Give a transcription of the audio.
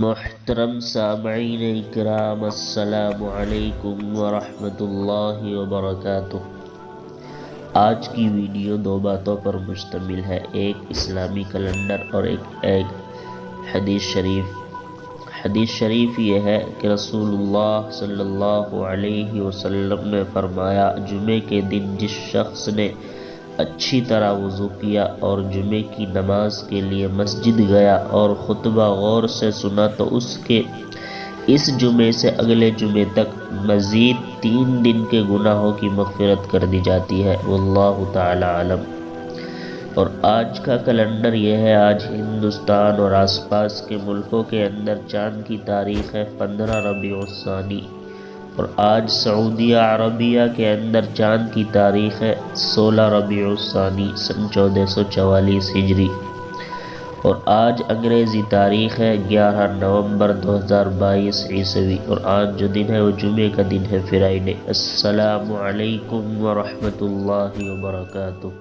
محترم سامعین اکرام، السلام علیکم ورحمۃ اللہ وبرکاتہ۔ آج کی ویڈیو دو باتوں پر مشتمل ہے، ایک اسلامی کیلنڈر اور ایک حدیث شریف۔ حدیث شریف یہ ہے کہ رسول اللہ صلی اللہ علیہ وسلم نے فرمایا، جمعے کے دن جس شخص نے اچھی طرح وضو کیا اور جمعے کی نماز کے لیے مسجد گیا اور خطبہ غور سے سنا تو اس کے اس جمعے سے اگلے جمعے تک مزید 3 دن کے گناہوں کی مغفرت کر دی جاتی ہے، واللہ تعالی عالم۔ اور آج کا کیلنڈر یہ ہے، آج ہندوستان اور آس پاس کے ملکوں کے اندر چاند کی تاریخ ہے 15 ربیع الثانی، اور آج سعودیہ عربیہ کے اندر چاند کی تاریخ ہے 16 ربیع الثانی سن 1444 ہجری، اور آج انگریزی تاریخ ہے 11 نومبر 2022 عیسوی، اور آج جو دن ہے وہ جمعے کا دن ہے، فرائیڈے۔ السلام علیکم ورحمۃ اللہ وبرکاتہ۔